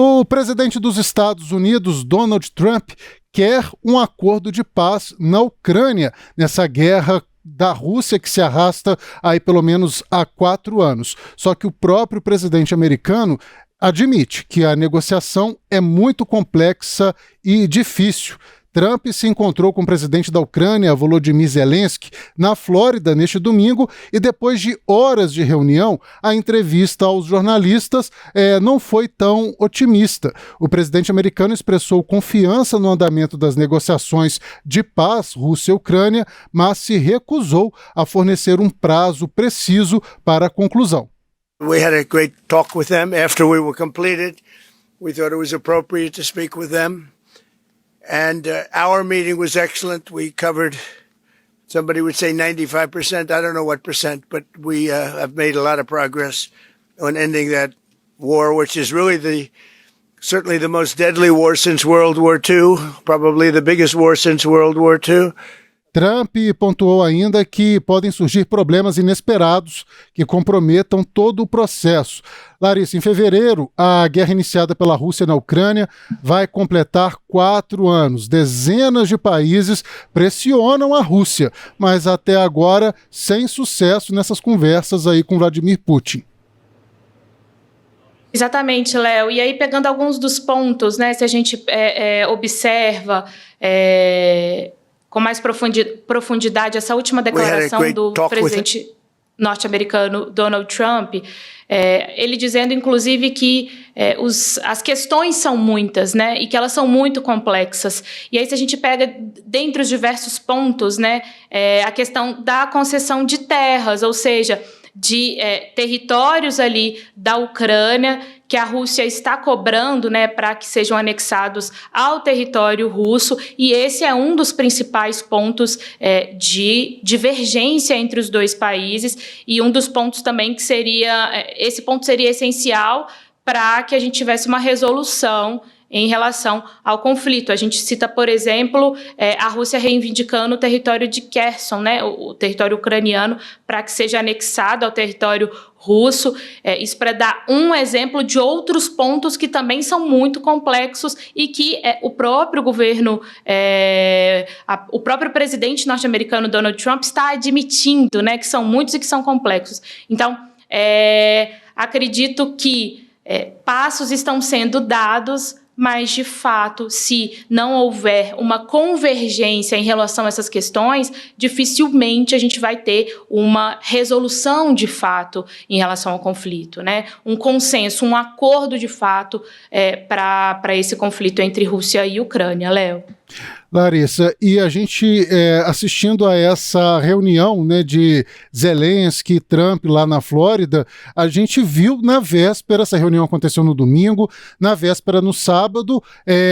O presidente dos Estados Unidos, Donald Trump, quer um acordo de paz na Ucrânia, nessa guerra da Rússia que se arrasta aí pelo menos há 4 anos. Só que o próprio presidente americano admite que a negociação é muito complexa e difícil. Trump se encontrou com o presidente da Ucrânia, Volodymyr Zelensky, na Flórida neste domingo e depois de horas de reunião, a entrevista aos jornalistas não foi tão otimista. O presidente americano expressou confiança no andamento das negociações de paz Rússia-Ucrânia, mas se recusou a fornecer um prazo preciso para a conclusão. We had a great talk with them after we were completed. We thought it was appropriate to speak with them. And our meeting was excellent. We covered, somebody would say 95%. I don't know what percent, but we have made a lot of progress on ending that war, which is really certainly the most deadly war since World War II, probably the biggest war since World War II. Trump pontuou ainda que podem surgir problemas inesperados que comprometam todo o processo. Larissa, em fevereiro, a guerra iniciada pela Rússia na Ucrânia vai completar 4 anos. Dezenas de países pressionam a Rússia, mas até agora sem sucesso nessas conversas aí com Vladimir Putin. Exatamente, Léo. E aí, pegando alguns dos pontos, né, se a gente observa com mais profundidade essa última declaração do presidente norte-americano Donald Trump, ele dizendo, inclusive, que as questões são muitas, né, e que elas são muito complexas. E aí, se a gente pega, dentre os diversos pontos, né, a questão da concessão de terras, ou seja, de territórios ali da Ucrânia que a Rússia está cobrando, né, para que sejam anexados ao território russo, e esse é um dos principais pontos de divergência entre os dois países, e um dos pontos também que esse ponto seria essencial para que a gente tivesse uma resolução em relação ao conflito. A gente cita, por exemplo, a Rússia reivindicando o território de Kherson, né, o território ucraniano, para que seja anexado ao território russo. Isso para dar um exemplo de outros pontos que também são muito complexos e que o próprio governo, o próprio presidente norte-americano Donald Trump está admitindo, né, que são muitos e que são complexos. Então, acredito que passos estão sendo dados, mas, de fato, se não houver uma convergência em relação a essas questões, dificilmente a gente vai ter uma resolução, de fato, em relação ao conflito, né? Um consenso, um acordo, de fato, para esse conflito entre Rússia e Ucrânia. Léo. Larissa, e a gente assistindo a essa reunião, né, de Zelensky e Trump lá na Flórida, a gente viu na véspera, essa reunião aconteceu no domingo, na véspera, no sábado,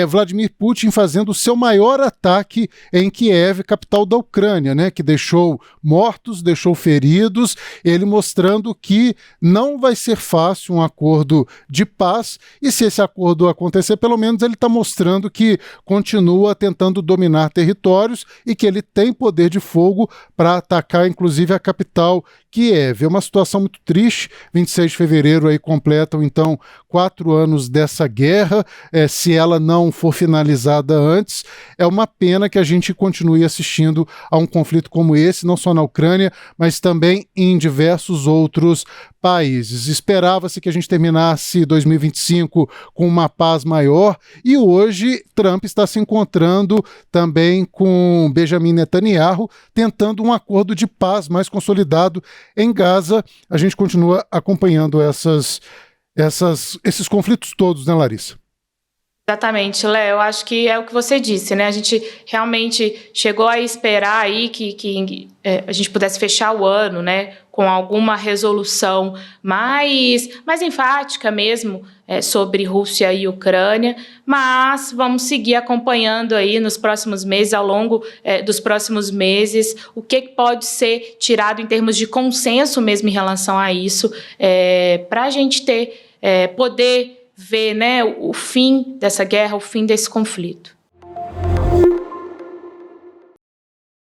Vladimir Putin fazendo o seu maior ataque em Kiev, capital da Ucrânia, né, que deixou mortos, deixou feridos, ele mostrando que não vai ser fácil um acordo de paz, e se esse acordo acontecer, pelo menos ele está mostrando que continua tentando dominar territórios e que ele tem poder de fogo para atacar, inclusive, a capital Kiev. É uma situação muito triste. 26 de fevereiro aí completam, então, 4 anos dessa guerra. Se ela não for finalizada antes, é uma pena que a gente continue assistindo a um conflito como esse, não só na Ucrânia, mas também em diversos outros países. Esperava-se que a gente terminasse 2025 com uma paz maior e hoje Trump está se encontrando também com Benjamin Netanyahu, tentando um acordo de paz mais consolidado em Gaza. A gente continua acompanhando esses conflitos todos, né, Larissa? Exatamente, Léo. Eu acho que é o que você disse, né? A gente realmente chegou a esperar aí que a gente pudesse fechar o ano, né, com alguma resolução mais enfática mesmo sobre Rússia e Ucrânia, mas vamos seguir acompanhando aí nos próximos meses, ao longo dos próximos meses, o que pode ser tirado em termos de consenso mesmo em relação a isso, para a gente poder ver, né, o fim dessa guerra, o fim desse conflito.